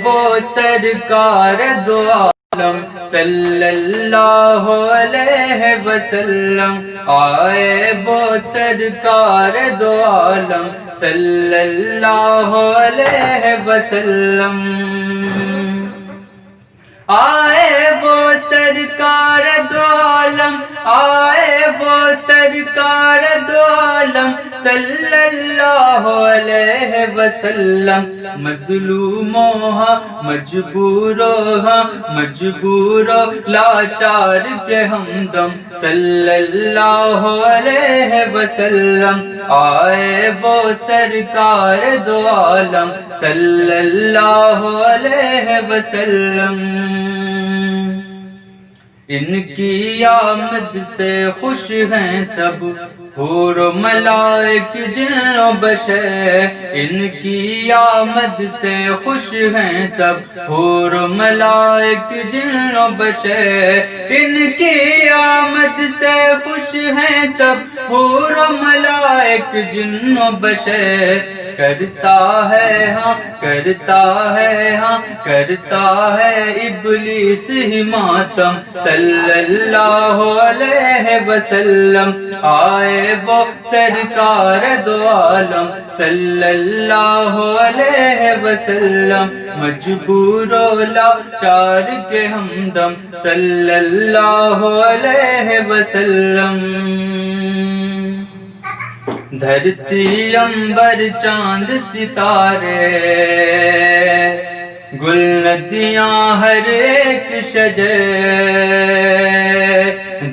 وہ سرکار دو عالم صلی اللہ علیہ وسلم، آئے وہ سرکار دو عالم صلی اللہ علیہ وسلم، آئے وہ سرکار دو عالم، آئے وہ سرکار دو عالم صلی اللہ علیہ وسلم، مظلوموں ہاں مجبوروں ہاں مجبوروں لاچار کے ہمدم صلی اللہ علیہ وسلم، آئے وہ سرکار دو عالم صلی اللہ علیہ وسلم، ان کی آمد سے خوش ہیں سب حور و ملائک جن و بشر، ان کی آمد سے خوش ہیں سب حور و ملائک جن و بشر، ان کی آمد سے خوش ہیں سب حور و ملائک جن و بشر، کرتا ہے ہاں کرتا ہے ہاں کرتا ہے ابلیس ہی ماتم صلی اللہ علیہ وسلم، آئے وہ سرکار دو عالم صلی اللہ علیہ وسلم، مجبور و لاچار کے ہمدم صلی اللہ علیہ وسلم، دھرتی عنبر چاند ستارے گل ندیاں ہر ایک شجر،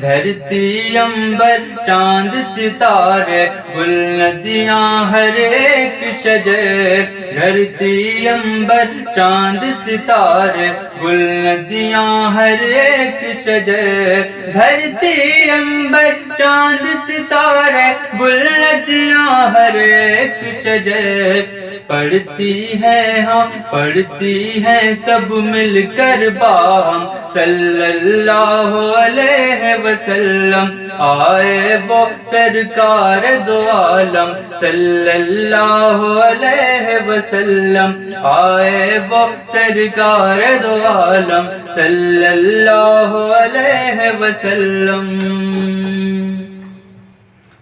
دھرتی عنبر چاند ستارے گل ندیاں ہر ایک شجر، دھرتی عنبر چاند ستارے گل ندیاں ہر ایک شجر، دھرتی عنبر چاند ستارے گل ندیاں ہر ایک شجر، پڑھتی ہیں ہاں پڑھتی ہیں سب مل کر باہم صلی اللہ علیہ وسلم، آئے وہ سرکار دو عالم صلی اللہ علیہ وسلم، آئے وہ سرکار دو عالم صلی اللہ علیہ وسلم،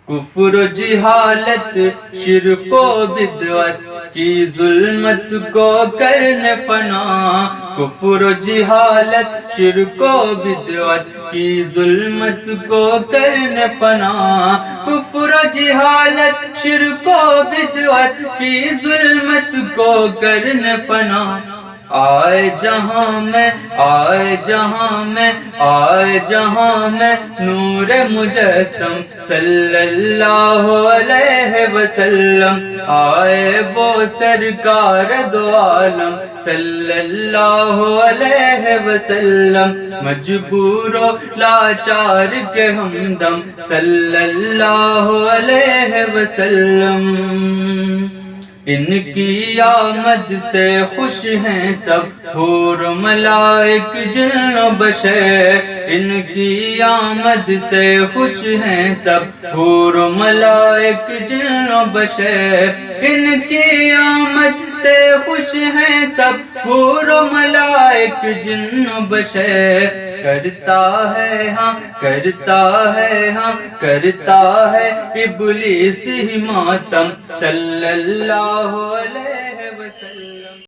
کفر و جہالت شرک و بدعت کی ظلمت کو کرنے فنا، کفر و جہالت شرک و بدعت کی ظلمت کو کرنے فنا، کفر و جہالت شرک و بدعت کی ظلمت کو کرنے فنا، آئے جہاں میں آئے جہاں میں آئے جہاں میں نور مجسم صلی اللہ علیہ وسلم، آئے وہ سرکار دو عالم صلی اللہ علیہ وسلم، مجبور و لاچار کے ہمدم صلی اللہ علیہ وسلم، ان کی آمد سے خوش ہیں سب حور و ملائک جن و بشر، ان کی آمد سے خوش ہیں سب حور و ملائک جن و بشر، ان کی آمد سے خوش ہیں سب حور و ملائک جن و بشر، کرتا ہے ہاں کرتا ہے ہاں کرتا ہے ابلیس ہی ماتم صلی اللہ علیہ وسلم۔